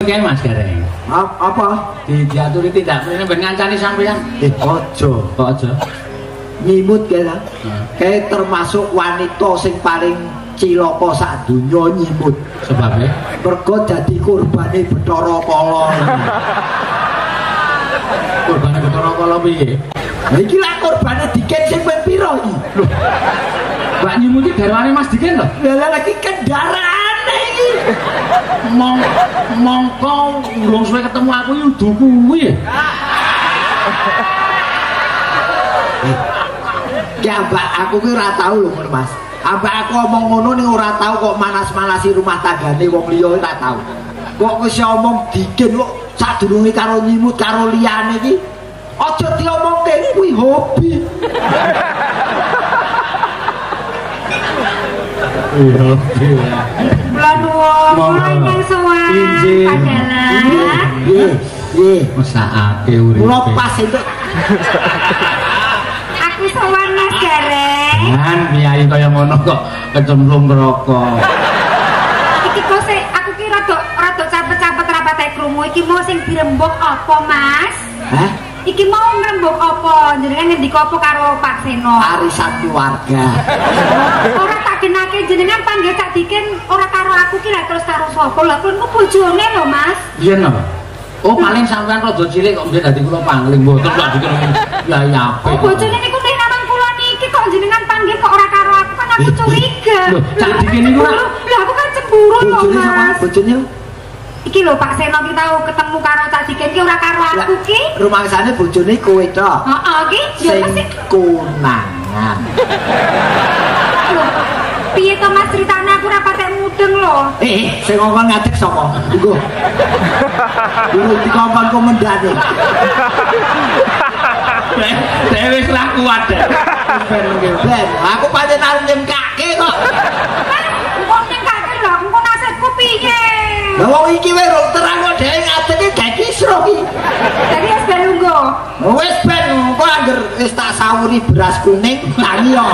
kae Mas Gareng. Apa? Diaturi tindak mrene ben ngancani sampean. Aja. Nyimut kae ta. Kae termasuk wanita sing paling cilaka sak donya nyimut. Sebabnya Mergo dadi kurbane Bathara Kala. kurbane Bathara Kala piye? Lah iki lak kurbane Diken sing ping pira iki? Lho. Mbak nyimuti garwane Mas Diken lho. Lah lagi kendaraane iki. Mongko urung suwe ketemu aku iki udu kuwi ya. Ya mbak, aku ki ora tau lho Mas. Ambak aku omong ngono ning ora tau kok manas-manasi rumah tanggane wong liya ora tau. Kok wis omong Diken kok sadurunge karo nyimut karo liyane iki aja diomongke kuwi hobi. Kula nuwun ingkang sowan padalah. Nggih. Mesakake uripe. Kula pas entuk. Aku sowan Mas Gareng. Kan miyai kaya ngono kok kecemplung neraka. Iki kok aku ki rada capet-capet rapat krungu iki mau sing dirembuk apa, Mas? Hah? Iki mau ngrembug apa? Jenengan ngendika apa karo Pak Seno? Arisan keluarga. Ora tak genake jenengan panggil Cak Diken ora karo aku ki lha terus karo sapa? Lah kuwi bojone lho, Mas. Iya napa? Oh paling sampean rada cilik kok mbiyen dadi kula pangling mboten kok dikira ya apik. Oh bojone niku nek namang kula niki kok jenengan panggil kok ora karo aku kan aku curiga. Lho, Cak Diken niku Lah aku kan cemburu lho, Bojone sama Mas. bojone Iki lho Pak Seno ki tau ketemu karo Cak Diken ki ora karo aku ki. rumangsane bojone kowe tok. Heeh ki ya Sing pasti. konangan. Piye to Mas critane aku ora patek mudeng lho. Sing ngomong ngadeg sapa? Iku. Dulu dikompon komendane. Dewe wis ra kuat. Ben, aku pancen arep nyemkake kok. Kok nyengkake lho, engko nasibku piye? Lah wong iki wae rong terang kok dhewe ngadege gak kisro iki. Jadi wis ben lungguh. Wis ben kok angger wis tak sawuri beras kuning tangi yo.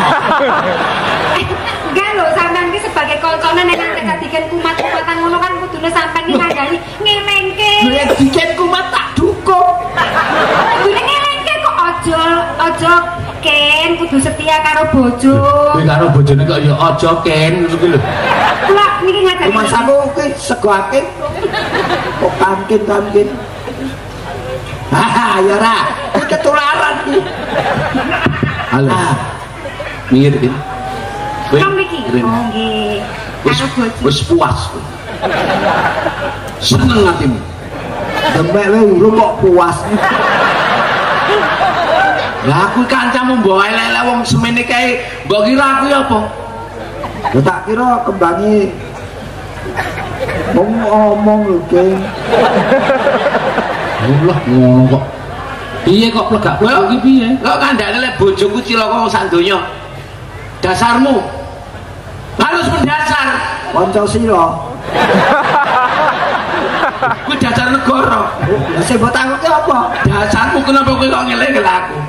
Enggak lho, sampean ki sebagai koncone nek Cak Diken kumat-kumatan ngono kan kudune sampean ki ngandani ngelengke. Nek Diken kumat tak dukung. Kudune ngelengke kok aja Ken kudu setia karo bojo. Kowe karo bojone kok ya aja Ken ngono lho. Kula niki ngajak. Rumasaku ki sego akin. Kok kamkin. Haha, ya ora. Iki ketularan iki. Halo. Minggir iki. Kom niki. Oh nggih. Karo bojo. Wis puas. Seneng atimu. Demek wae urung kok puas. Lah aku kancamu mbok elek wong semene kae, mbok kira aku ya apa? Yo tak kira kembangi ngomong lho, Geng. Allah ngono kok. Piye kok plegak kowe iki piye? Kok kandhane lek bojoku cilaka sak donya. Dasarmu harus mendasar. Pancasila. Kuwi dasar negara. Lah sing mbok takoke apa? Dasarmu kenapa kowe kok ngelek aku?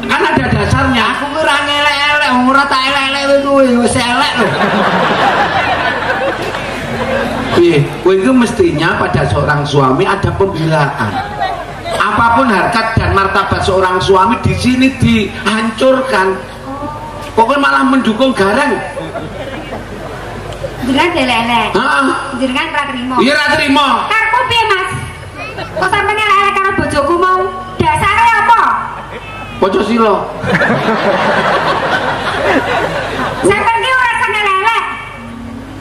Kan ada dasarnya. Aku ki ora ngelek-elek, ora tak elek-elek kowe wis elek lho. Piye? Kowe itu mestinya pada seorang suami ada pembelaan. Apapun harkat dan martabat seorang suami di sini dihancurkan. Pokoknya malah mendukung Gareng. Jenengan elek-elek. Heeh. Jenengan ora trimo. Iya ora trimo. Karepmu piye, Mas? Kok sampeyan elek-elek karo bojoku mau? Dasare apa? Pancasila. Sampeyan ki ora seneng elek-elek.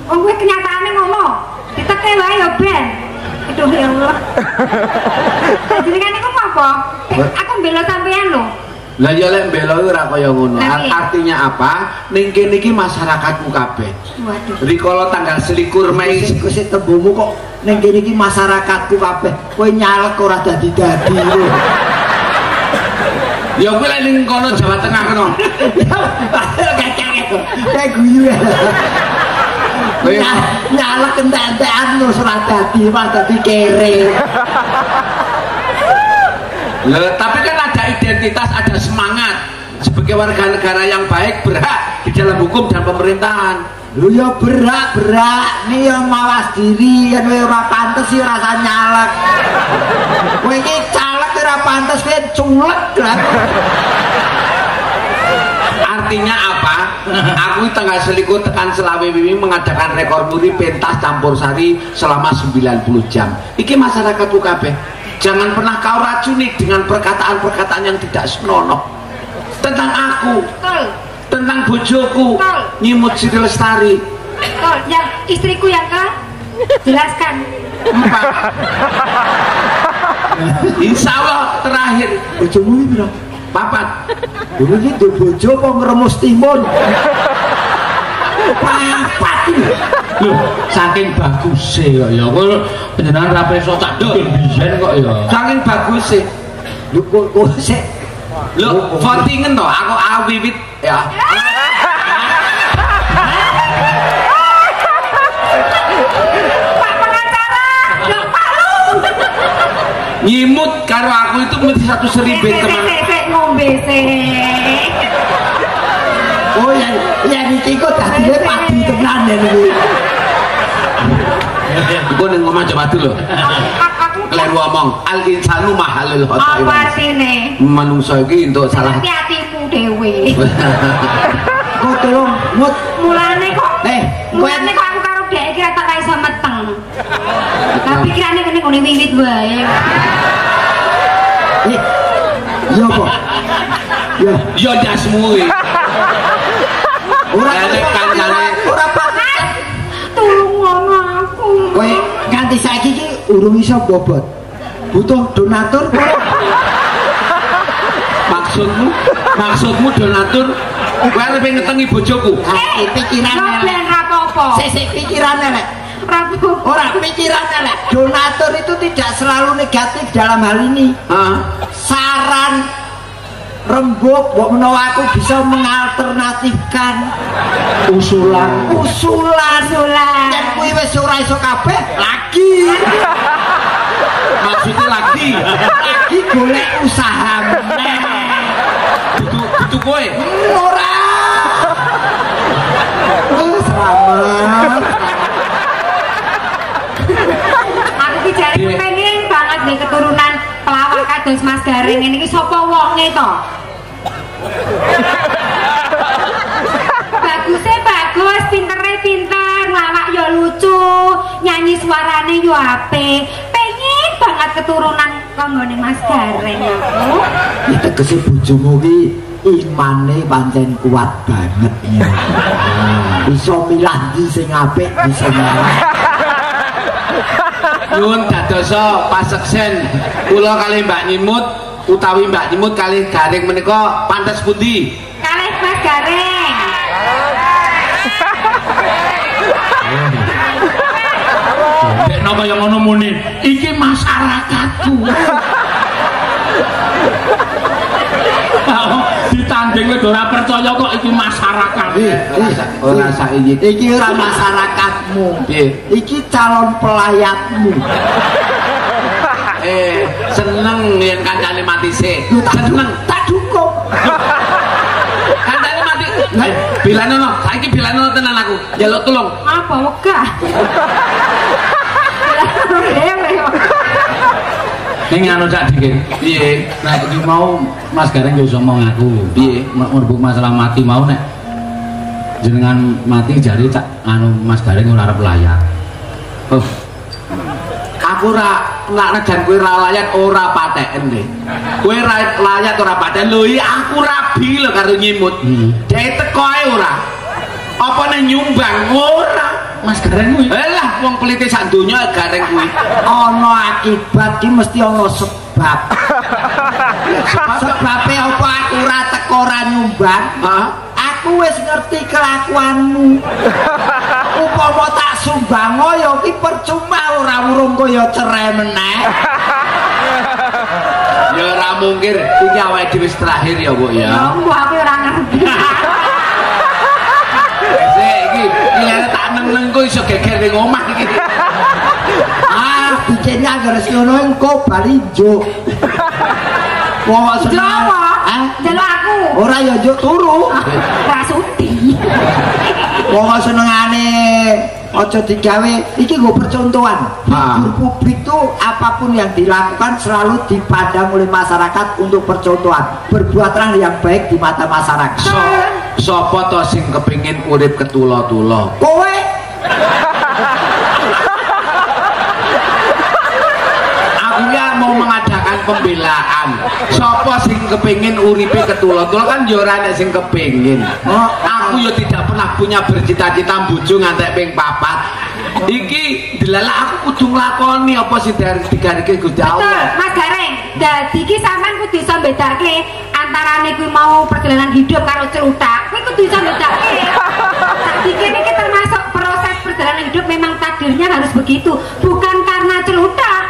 Wong kuwi kenyataane ngono. Diteke wae ya ben. Aduh ya Allah. Jenengan niku apa? Aku mbela sampeyan lho. Lah ya lek mbela ora kaya ngono. Lah, iya. Artinya apa? Ning kene iki masyarakatku kabeh. Waduh. Rikala tanggal 21 Mei Sing tembumu kok ning kene iki masyarakatku kabeh. Kowe nyalek ora dadi-dadi lho. ya kuwi lek ning kono Jawa Tengah kono. Kayak guyu ya. Nyalek entek-entekan lho ora dadi, malah dadi kere. Loh, tapi kan ada identitas, ada semangat sebagai warga negara yang baik berhak di dalam hukum dan pemerintahan. Lho ya berak-berak nih yang mawas diri yen kowe ora pantes sih rasa nyalek. Kowe iki caleg ora pantes kowe culek. Artinya apa? Aku tanggal selikur tekan selawe wingi mengadakan rekor muri pentas campur sari selama 90 jam. Iki masyarakatku kabeh. Jangan pernah kau racuni dengan perkataan-perkataan yang tidak senonoh tentang aku, tentang bojoku, Nyimut Sri Lestari. Yang istriku yang jelaskan. 4. Insya Allah terakhir. Bojomu iki piro? 4. Dulu iki duwe bojo apa ngremus timun? 4 iki. Loh, saking bagusnya kok ya. Kok panjenengan ra preso tak dol biyen kok ya. Saking bagusnya. Lho kok sik. Lho, votingan toh aku wiwit ya. Pak pengacara, yuk palu. Nyimut karo aku itu mesti 1.000 teman. Ngombe sih. Oh ya iki kok dadine padi tenan iki. Iku ning ngomong coba dulu. Kalian ngomong al insanu mahalul khata. Apa artine? Manungsa iki entuk salah. Hati-hatimu dhewe. Kok tolong mut Mulane kok mulane aku karo dhek iki tak iso meteng. Tapi pikirane kene ngene wiwit wae. Iya kok. Ya, Yo jasmu iki. ora kancane ora panas. Tulung ngono aku. Kowe nganti saiki iki urung iso bobot. Butuh donatur kok. Maksudmu donatur kowe arep ngetengi bojoku. Pikirane Ben rapopo. sik pikirane lek. Rapopo. Ora pikirane lek. Donatur itu tidak selalu negatif dalam hal ini. Saran rembuk mbok menawa aku bisa mengalternatifkan usulan yen kuwi wis ora iso kabeh lagi Maksudnya lagi golek usaha meneh itu kowe. ora selamat Aku ki jare pengen banget nih keturunan pelawak kados Mas Garing ini sapa wonge to? Bagusnya bagus, pintere pinter, lawak yo lucu, nyanyi suarane yo apik. Pengen banget keturunan kanggone Mas Garing aku. tegese bojomu ki imane pancen kuat banget ya. Bisa milah ndi sing apik bisa milah. Nyuwun dadosa paseksen kula kali Mbak Nyimut utawi Mbak Nyimut kali Garing menika pantes pundi? Kalih Mas Garing. Dek napa yang ngono muni? Iki masyarakatku. Ditanding kowe ora percaya kok iki masyarakat. Ora saiki. Iki ora masyarakatmu. Piye? Iki calon pelayatmu. Seneng yen kancane mati sik. Seneng Tak dukung. kancane mati. Bilanono, saiki bilanono tenan aku. Njaluk tulung. Apa wegah? Ning anu sak dikit. Piye? Nek iki mau Mas Garing yo iso ngomong aku. Piye? Merbuk masalah mati mau nek jenengan mati jari tak anu Mas Garing ora arep layar. Oh. Aku ora najan kowe ra layat ora pateken deh. Kowe ra layat ora pateken. Lho iki aku rabi lho karo Nyimut. Dhek teko ae ora. Apa nek nyumbang ora? Mas Garing kuwi. Lah wong pelite sak donya Garing kuwi. Ana akibat ki mesti ana sebab. Sebabe apa aku ora teko ora nyumbang? Aku wis ngerti kelakuanmu. Upama tak sumbang ya ki percuma ora urung kaya cerai meneh. Ya ora mungkin iki awake dhewe terakhir ya, Bu ya. Ya mbok aku ora ngerti. Iki tak neng-neng kok iso geger ning omah iki. Bikinnya agar ngono engko bali njuk. Wong Jawa. Delok aku. Ora ya njuk turu. Ra sudi. Wong senengane aja digawe iki nggo percontohan. Figur publik tuh apapun yang dilakukan selalu dipandang oleh masyarakat untuk percontohan. Berbuatlah yang baik di mata masyarakat. Sopo to sing kepengin urip ketula-tula? Kowe Aku ya mau mengadakan pembelaan. Sopo sing kepengin uripe ketula-tula kan yo ora nek sing kepengin. Aku yo tidak pernah punya bercita-cita bojo ngantek ping 4. Iki dilalah aku kudu nglakoni apa sing digarike Gusti Allah. Betul, Mas Gareng. Dadi iki sampean kudu iso bedake antarane kuwi mau perjalanan hidup karo celutak. Kuwi kudu iso bedake. Dadi iki termasuk proses perjalanan hidup memang takdirnya harus begitu, bukan karena celutak.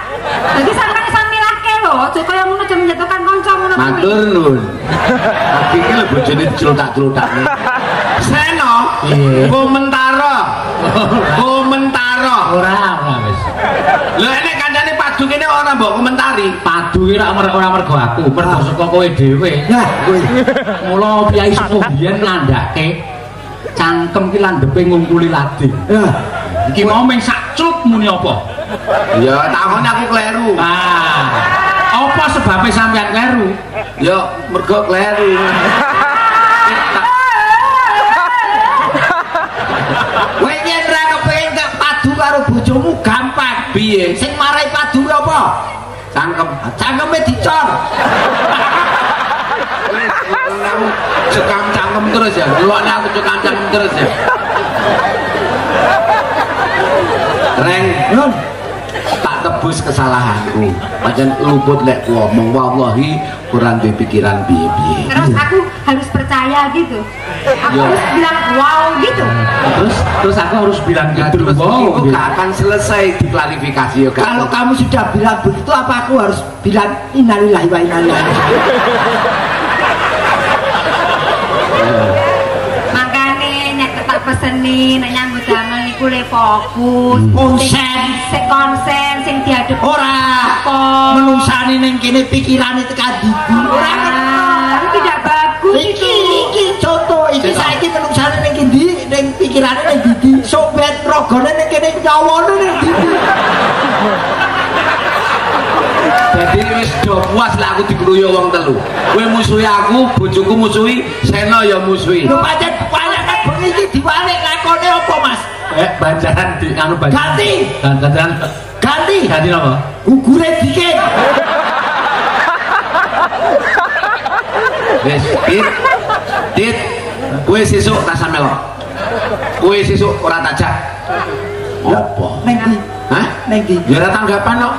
Jadi sampean iso milahke lho, aja kaya ngono aja menjatuhkan kanca ngono kuwi. Matur nuwun. Tapi iki lho bojone dicelutak-celutak. Seno. Komentara. Ora wis. Lah nek kancane padu kene ora mbok komentari. Padu ki ora mergo aku, mergo saka kowe dhewe. nah kowe Mula piyai sepuh biyen nandhake cangkem ki landhepe ngungkuli ladi. Iki mau ming sak clut muni apa? Ya takon aku kleru. Apa sebabnya sampean kleru? Ya mergo kleru. kowe yen ra kepengin gak padu karo bojomu gampang. Piye? Sing marai padu apa? Cangkem. Cangkeme dicor. Aku cekam cangkem terus ya. Delokne aku cekam cangkem terus ya. Reng, tak tebus kesalahanku. Pancen luput lek ku omong wallahi kurang duwe pikiran piye-piye. Terus aku harus percaya gitu. Aku Ya. harus bilang wow gitu. Terus aku harus bilang gitu. Terus Wow, itu gak akan selesai diklarifikasi ya. Kalau kamu sudah bilang begitu apa aku harus bilang innalillahi wa inna ilaihi Makane nek tak peseni nek nyambut damel niku le fokus, konsen. sing konsen sing diadep ora kok. menungsane ning kene pikirane tekan didi ora Ini tidak bagus itu. iki contoh iki saiki menungsane ning ndi ning pikirane ning didi sobat rogone ning kene nyawane ning didi Jadi wis do puas lah aku dikeruyo wong telu. Kowe musuhi aku, bojoku musuhi, Seno ya musuhi. lho pancen banyak kan bengi iki diwalik lakone apa Mas banjaran di anu banjaran. ganti Ganti apa? gugure dikit Wis, Dit, kowe sesuk tak samelo. Kowe sesuk ora tajak. Apa? ning ndi Hah? ning ndi Ya ora tanggapan kok.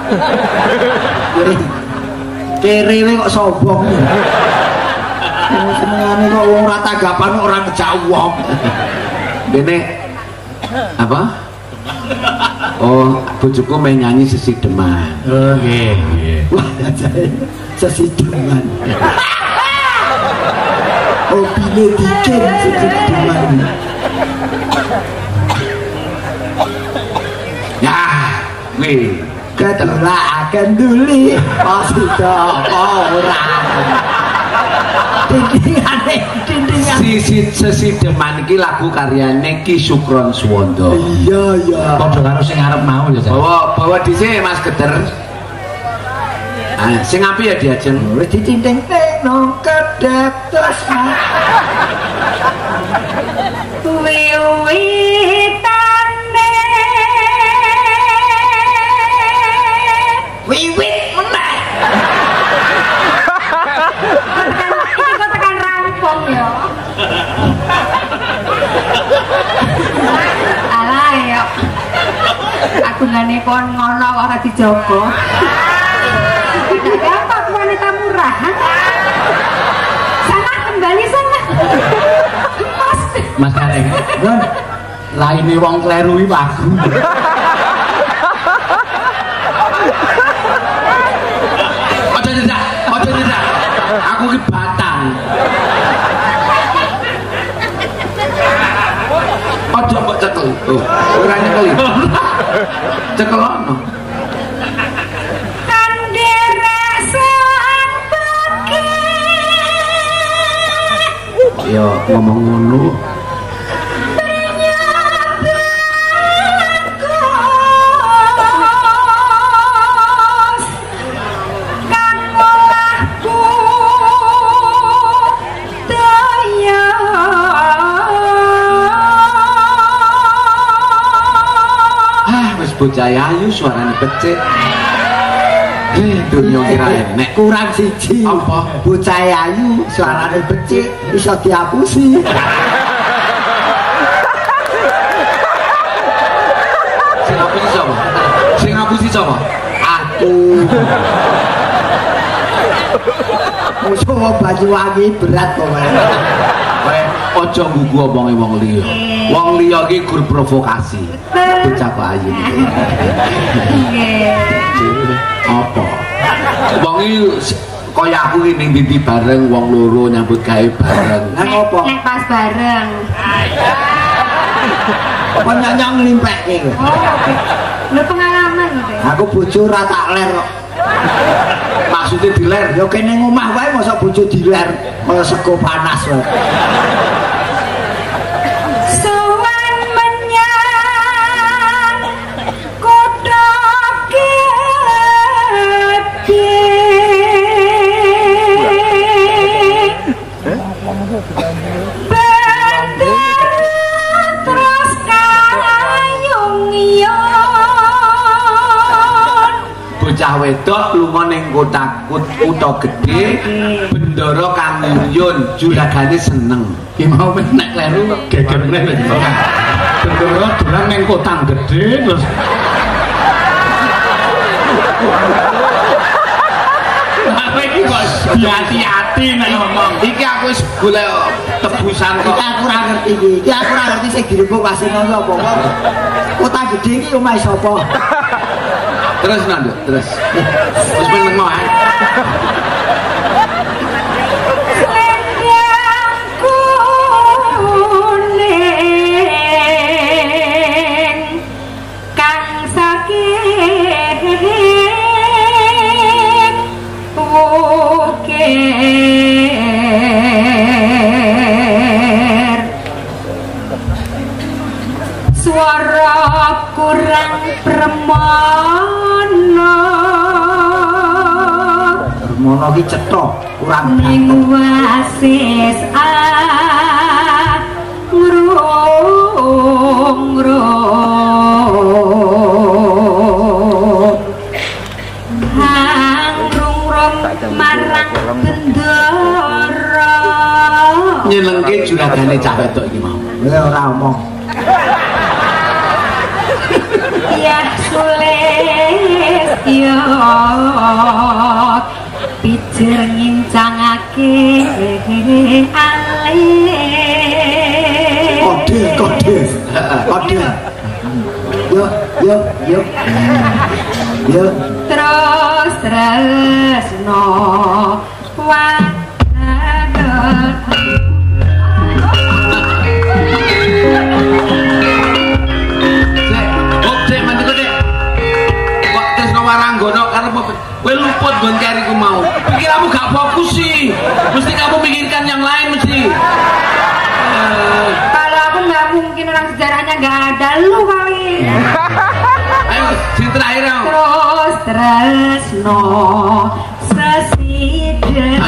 kerewe kok sombong senengane kok wong ora tanggapan ora ngejak wong Dene apa? Oh, bojoku main nyanyi Sesi Deman. Oh, nggih. wah jajae sesideman opine dikit sesideman Ya, wih. ketulakan duli maksudnya ora dindingan Sesi Deman iki lagu karyane Ki Sukron Suwondo. iya Padha karo sing arep mau ya, Jan. Bawa dhisik Mas Geder. Ah, sing apik ya diajeng. wis ditinting nang kedep terus Wiwitane wiwit meneh iki kok tekan rampung ya. Alah ya. Aku ngene kon ngono kok ora dijogo. Tidak apa wanita murah. Sana kembali sana. Mas Kareng. Laine wong kleru iki wagu. Ojo tidak. Aku ki batang. Ojo mbok cekel. Oh, ora nyekeli. Cekelono. Yo ngomong ngono. bocah ayu suarane becik. Dunia kira enek kurang siji. Apa? Bocah ayu suarane becik iso diapusi. Sing ngapusi sapa? Aku. Musuh Banyuwangi berat kok. Kowe aja nggugu omonge wong liya. Wong liya iki gur provokasi. Bocah kok ayu. Apa? Wong iki kaya aku iki ning ndi bareng wong loro nyambut gawe bareng. Nang apa? Nek pas bareng. Apa nyanyang nglimpekke kowe? Lho pengalaman lho. Aku bojo ora tak ler kok. Maksudnya diler Ya kene ngomah wae mosok bojo diler kaya sego panas wae. Sowan menyang kutha gedhe. Terus kayung-yung bocah wedok lunga ning kutha gedhe bendara kang nyun juragane seneng Ki mau nek kleru geger meneh. Bendara dolan ning kota gedhe terus apa iki kok hati-hati nek ngomong. iki aku wis golek tebusan kok Iki aku ora ngerti iki. Iki aku ora ngerti sing dirembuk wasino sapa. Kota gedhe iki omahe sapa? terus nanduk terus wis meneng ae suara kurang permono Permono iki cetha kurang ning ganteng. wasis ngrung marang bendara nyenengke juragane cah wedok iki mau Ya ora omong. ya sulis yo pijer ngincangake alih Kode. Yo. terus tresno wadadul Waranggono karena kowe luput nggon kariku mau. Pikiranmu gak fokus sih. Mesti kamu mikirkan yang lain mesti. kalau aku nggak mungkin orang sejarahnya nggak ada lu kali. Ayo sing terakhir ya. Terus tresno sesiden.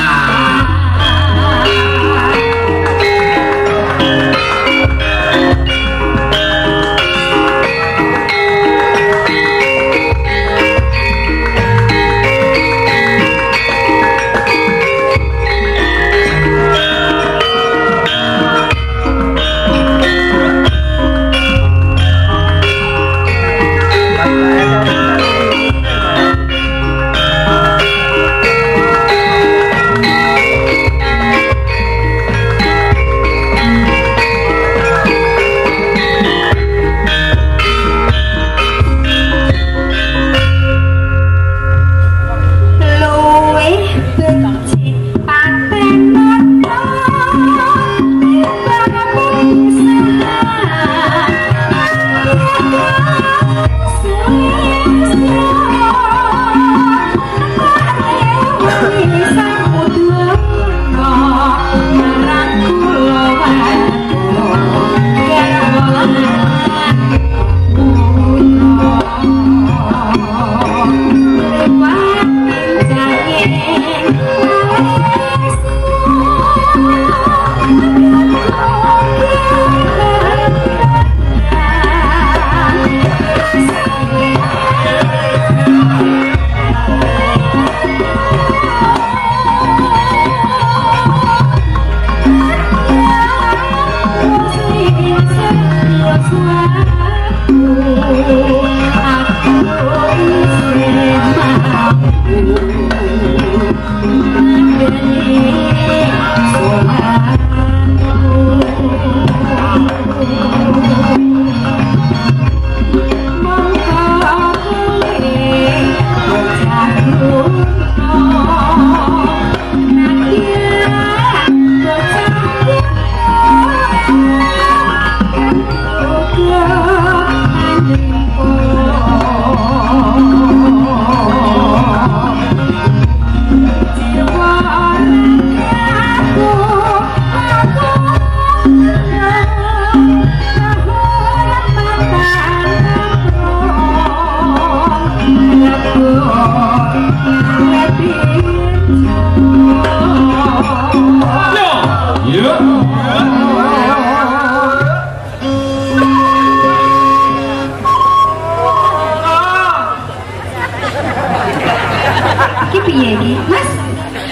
Mas,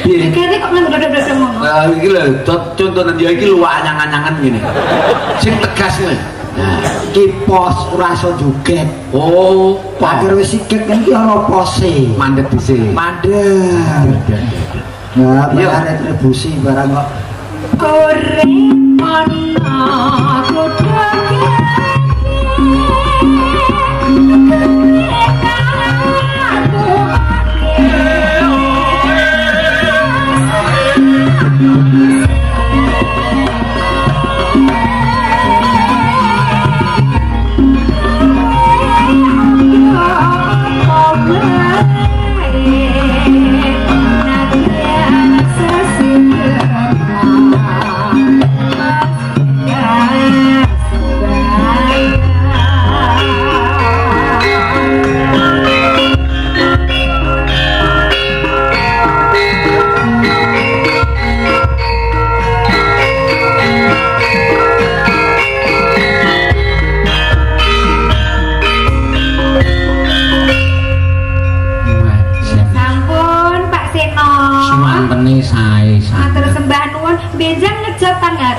kayaknya kok nggak dodok-dodok ngono. Nah, iki lho, contohnya dia iki luwak anyang-anyangan gini. Sing tegas nih. Nah, iki pos ora iso joget. Oh, Akhir wis sikek kan iki ana pose. mandek dhisik. Mandek. Nah, bayar retribusi barang kok. Goreng ana godhong.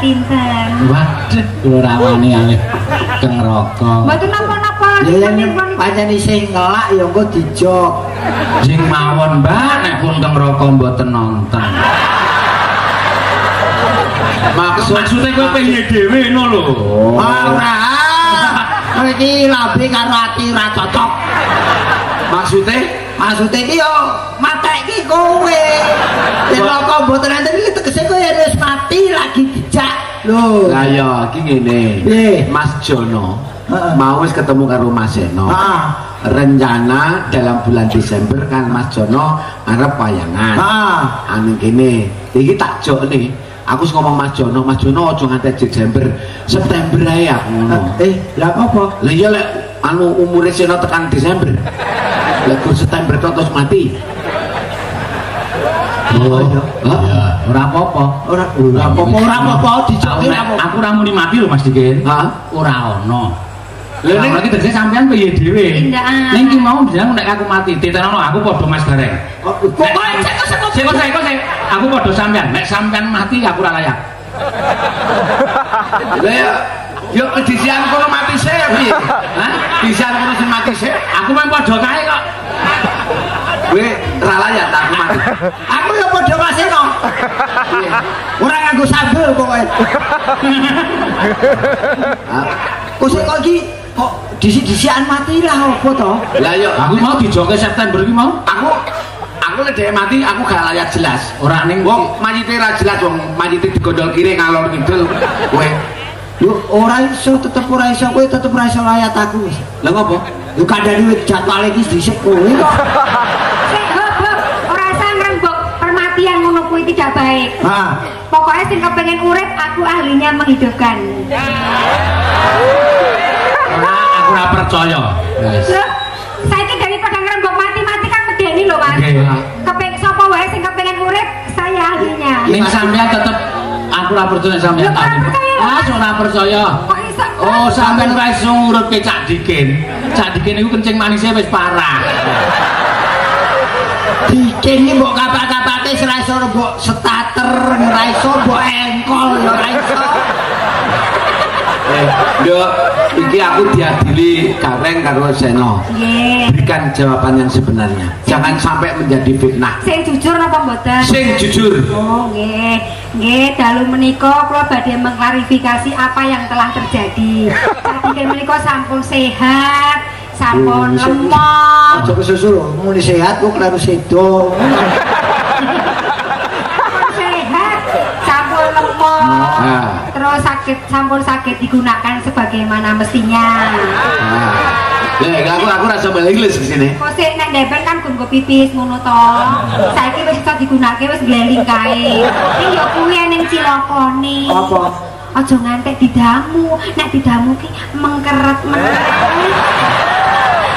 Pinten. Waduh, kula rawani alih keng roko. Mboten napa-napa. Ya pancen sing ngelak ya engko dijok. Sing mawon, Mbak, nek pun keng roko mboten nonton. Maksudnya kowe pengen dhewe ngono lho. Ora. Kowe iki labe karo ati ora cocok. Maksudnya iki yo matek iki kowe. Yen roko mboten enten iki tegese kowe wis mati lagi dijak. Lho. Lah ya iki ngene. Mas Jono mau wis ketemu karo Mas Seno. Rencana dalam bulan Desember kan Mas Jono arep wayangan. Anu kene, iki tak jok nih. Aku wis ngomong Mas Jono aja nganti Desember, September ae aku ngono. Lah apa? Lah iya lek anu umure Seno tekan Desember. Lek September terus mati. Oh, ya, ora apa-apa. Ora apa-apa dijoki apa. Aku ora muni mati lho Mas Dikin. Ora ono. Lha nek iki tegese sampean piye dhewe? Ning ki mau bilang nek aku mati, ditenono aku padha Mas Gareng. Kok aku padha sampean. Nek sampean mati aku ora layak. Lah yo disian kono mati sik piye? Hah? Disian kono sing mati sik. Aku mung padha kae kok. Kowe ora layak tak aku mati. Aku yo padha Mas Seno. Ora nganggo sambel pokoke. Kok iki kok disi-disian mati lah apa to? Lah yo aku mau dijoke September iki mau. Aku nek dhek mati aku gak layak jelas. Ora ning wong mayite ra jelas wong mayite digondol kiri ngalor ngidul kowe. Yo ora iso tetep ora iso kowe tetep ora iso layat aku wis. Lah ngopo? Yo kandhane wis jadwal iki dhisik kowe kok. Ora usah ngrembug permatian ngono kuwi tidak baik. Pokoknya sing kepengin urip aku ahlinya menghidupkan. Aku ora percaya. Saiki daripada ngrembug mati-mati kan medeni lho Mas. Kepengin sapa wae sing kepengin urip saya ahlinya. Ning sampean tetep aku ora percaya sampean. Ora percaya. Oh, sampean ora iso ngurutke Cak Dikin. Cak Dikin iku kencing manise wis parah. Dikin iki mbok kapak-kapake ora iso mbok starter, ora iso mbok engkol, ora iso. Yo iki aku diadili Gareng karo Seno. Berikan jawaban yang sebenarnya. Jangan sampai menjadi fitnah. Sing jujur apa mboten? Sing jujur. Oh, nggih. Nggih, dalu menika kula badhe mengklarifikasi apa yang telah terjadi. Tadi menika sampun sehat, sampun lemah. Aja kesusul lho, muni sehat kok kleru sedo. Sehat, sampun lemah. Terus sampun sakit digunakan sebagaimana mestinya. Aku rasa balik Inggris di sini. Kok sik nek ndeben kan gun pipis ngono to. Saiki wis iso digunakake wis gleling kae. Iki yo kuwi ning cilokone. Apa? Aja ngantek didamu. Nek didamu ki mengkeret.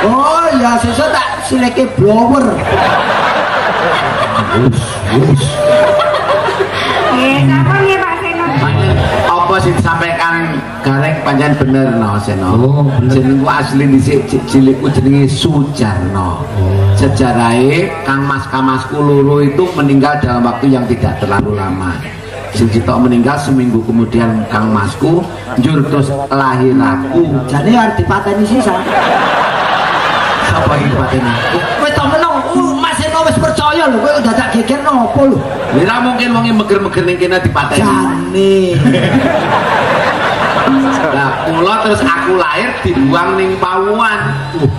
Oh ya sesuk tak sileke blower. Wis. Sampun nggih Pak Seno. Apa sing disampaikan Gareng pancen bener no Seno. Jenengku asli dhisik cilikku jenenge Sujarno. Sejarahe Kang-mas-kamasku loro itu meninggal dalam waktu yang tidak terlalu lama. Sing sitok meninggal seminggu kemudian Kang Masku njur terus lahir aku. Jane arep dipateni sisan. Sapa iki pateni? Kowe to meneng Mas Eno wis percaya lho kowe dadak geger nopo lho. Ora mungkin wong meger-meger ning kene dipateni. Jane. Lah mula terus aku lahir dibuang ning pawuan.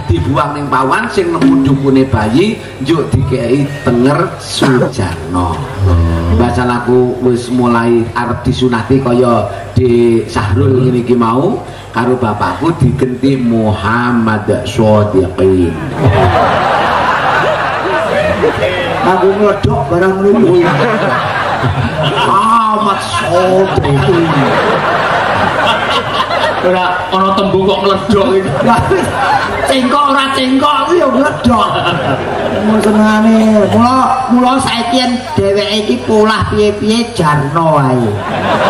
Dibuang ning pawuan sing nemu dukune bayi njuk dikeki Tenger Sujarno. Bahasan aku wis mulai arep disunati kaya di Sahrul ngene iki mau karo bapakku digenti Muhammad Shodiqin. Aku ngledok barang ngono. Ahmad Shodiqin. Ora ana tembung kok ngledok iki. Cengkok ora cengkok ku ya ngledok. Senengane mula saiki dheweke iki polah piye-piye Jarno wae.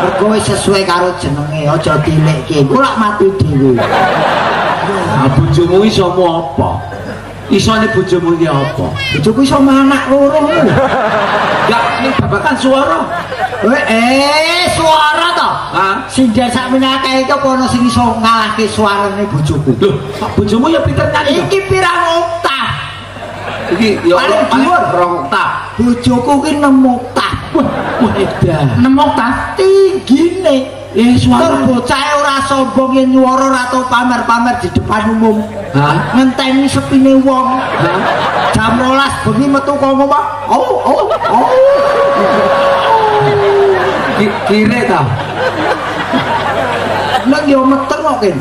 Mergo wis sesuai karo jenenge aja dilekke. Ku lak mati dhewe. Nah, bojomu iso apa? Isone bojomu iki apa? Bojoku iso anak loro. Enggak, ini babakan suara. Suara to? Hah? Sing sak menake iki apa ana sing iso ngalahke suarane bojoku? Lho, bojomu ya pinter nyanyi. Iki pirang oktav? Iki ya paling dhuwur 2 oktav. Bojoku ki 6 oktav. Wah, edah. 6 oktav Tinggine. Suara bocah ora sombong yen nyuwara ora tau pamer-pamer di depan umum. Hah? Ngenteni sepine wong. Hah? Jam 12 bengi metu kok ngomong. Kire ta? Nek yo meter kok ken.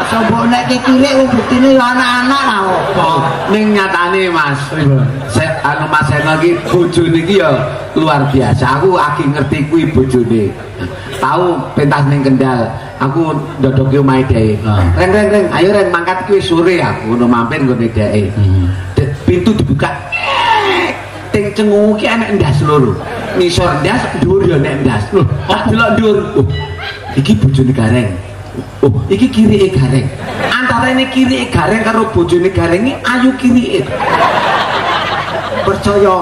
Sombong nek kire wong buktine anak-anak lah kok. Ning nyatane Mas, Mas Eno iki bojone iki ya luar biasa. Aku aki ngerti kuwi bojone. Tahu pentas ning Kendal, aku ndodoki omahe dhek. Reng, ayo Reng mangkat kuwi sore aku ngono mampir nggone dhek. Pintu dibuka. Ting cengungu ki enek ndas loro. Ngisor ndas, dhuwur ya enek ndas. Lho, tak delok dhuwur. Iki bojone Gareng. Iki kirike Gareng. Antarane kirike Gareng karo bojone Gareng iki ayu kirike. Percaya.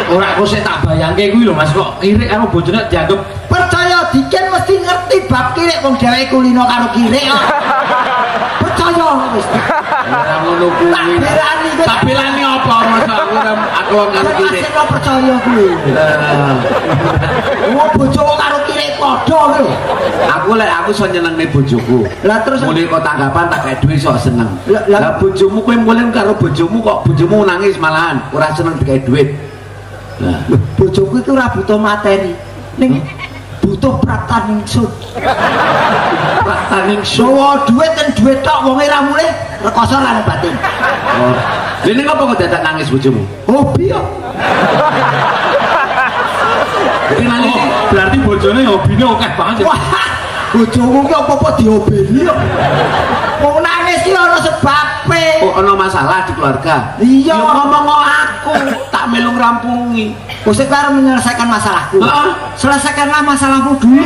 ora kok sik tak bayangke kuwi lho Mas kok kirik karo bojone dianggep percaya Diken mesti ngerti bab kirik wong dheweke kulino karo kirik kok. Percaya wis. Ora ngono kuwi. Tak belani apa Mas aku karo kirik. Sing percaya kuwi. Wong bojoku karo kirik padha lho. Aku iso nyenengne bojoku. Lah terus mulai kok tanggapan tak kayak duit sok seneng. Lah bojomu kowe mulai karo bojomu kok bojomu nangis malahan ora seneng dikai duit. Nah, bojoku itu ora butuh materi. Ning butuh prataningsun. Prataningsun. Duit dan duit tok wong ora mulih rekoso lan batin. Oh. Dene ngopo kok dadak nangis bojomu? Hobi kok. Berarti bojone hobine akeh banget. Wah, bojoku ki apa-apa diobeni kok. Wong nangis ki ana sebabe. Oh, ana masalah di keluarga. Iya, ya ngomong aku tak melu ngrampungi. Wis karo menyelesaikan masalahku. Heeh. Selesaikanlah masalahmu dulu.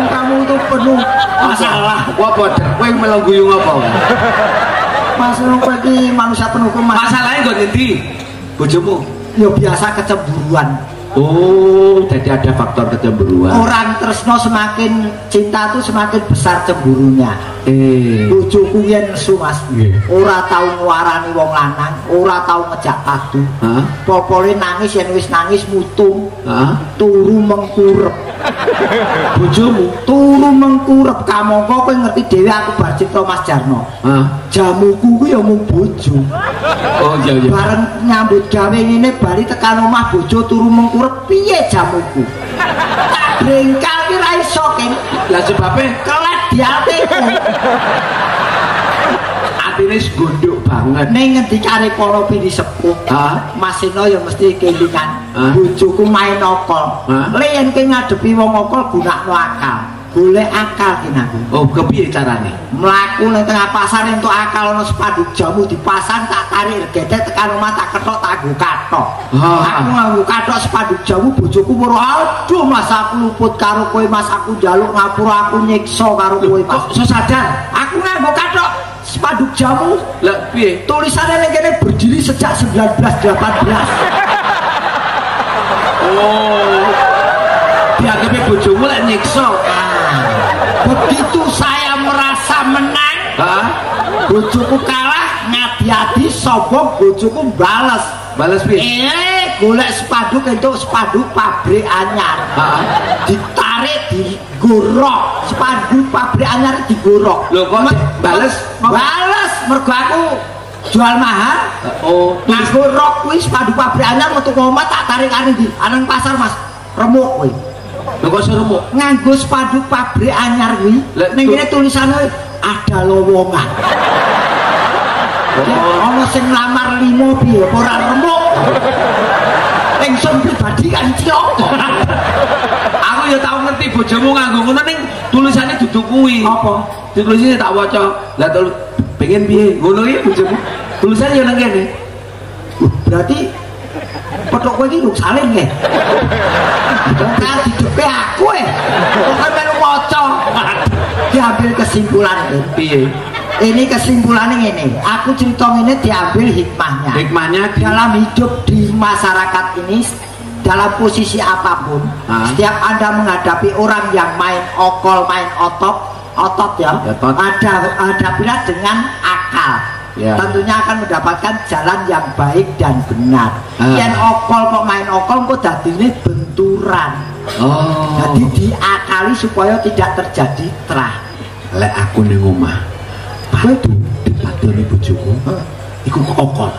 Kamu itu penuh masalah. Wah, bodoh. Kowe melu guyung apa? Mas kowe iki manusia penuh masalah. Masalahnya kok ndi? Bojomu Ya biasa kecemburuan. Oh, jadi ada faktor kecemburuan. Orang tresno semakin cinta tuh semakin besar cemburunya. Bojoku yen nesu Mas. Ora tau ngwarani wong lanang, ora tau ngejak padu. Hah? Popole nangis yen wis nangis mutung. Hah? Turu mengkurep. Bojomu turu mengkurep kamangka kowe ngerti dhewe aku bar cipta Mas Jarno. Hah? Jamuku kuwi ya mung bojo. Oh iya iya. Bareng nyambut gawe ngene bali tekan omah bojo turu mengkurep piye jamuku? Tak brengkal ki ra iso ken. Lah sebabe Kelet di atiku. atine gondok banget. Ning ngendikane para pini sepuh. Mas Sino ya mesti kelingan. Bojoku main okol. Yen ki ngadepi wong okol gunakno akal. Golek akal kinaku. Oh, kepiye carane? Mlaku nang tengah pasar entuk akal ana spanduk jamu dipasang tak tarik regete tekan omah tak ketok tak nggo kathok. Aku nganggo kathok spanduk jamu bojoku weruh aduh Mas aku luput karo kowe Mas aku njaluk ngapura aku nyiksa karo kowe Mas. Kok sadar? Aku nganggo kathok spanduk jamu. Lah piye? Tulisannya ning kene berdiri sejak 1918. Oh. Dianggapnya bojomu lek nyiksa. Begitu saya merasa menang, bojoku kalah, ngadi-adi sombong, bojoku balas piye? Golek spanduk entuk spanduk pabrik anyar. Ditarik digorok, spanduk pabrik anyar digorok. Lho kok bales mergo aku jual mahal. Oh, nganggo rok kuwi spanduk pabrik anyar metu omah tak tarikane ndi? Anang pasar Mas, remuk kuwi. Lho kok seremuk? Nganggo spanduk pabrik anyar kuwi. Ning kene tulisane ada lowongan. Ono sing lamar 5 piye ora remuk. Ingsun pribadi kan cilok. Aku ya tau ngerti bojomu nganggo ngono ning tulisane dudu kuwi. Apa? Tulisane tak waca. Lah pengen piye? Ngono iki bojomu. Tulisane ya nang kene. Berarti petok kowe iki nduk saling nggih. Kan didepe aku kok melu maca. Diambil kesimpulan piye? Ini kesimpulannya ini. Aku cerita ini diambil hikmahnya. Hikmahnya dalam hidup di masyarakat ini, dalam posisi apapun, setiap Anda menghadapi orang yang main okol, main otot ya, hadapilah dengan akal. Ya. Tentunya akan mendapatkan jalan yang baik dan benar. Yang okol kok main okol kok dadine benturan. Oh. Jadi diakali supaya tidak terjadi trah. Lek aku ning omah, padu dipadoni bojoku, iku kok okol.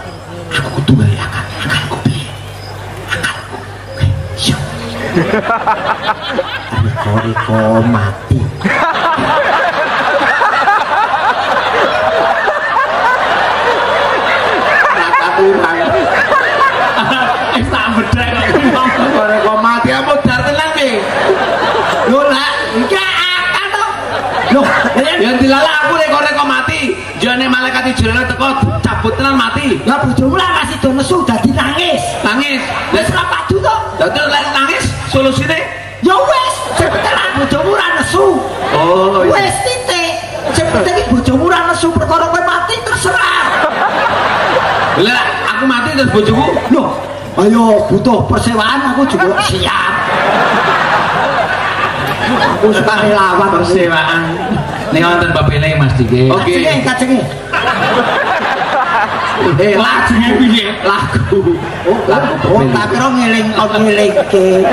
Aku kudu gawe akalku piye? Akalku. Siap. Riko mati. Tak bedhek kok mati apa dar tenan ki. Lho lah, iki akal to. Lho, ya dilala aku rek mati. Jane malaikat ijrone teko cabut tenan mati. Lah bojomu lah masih do nesu dadi nangis. Nangis. Wis ora padu to. Dadi lek nangis solusine ya wis, cepet bojomu ora nesu. Oh, wis titik. Cepet iki bojomu ora nesu perkara kowe mati terserah. Lah aku mati terus bojoku. Loh, ayo butuh persewaan aku juga siap. Aku suka relawan persewaan. Ning wonten bapile Mas Dike. Oke. Kacenge. Lagunya piye? Lagu. Oh, tak kira ngeling-ngelingke.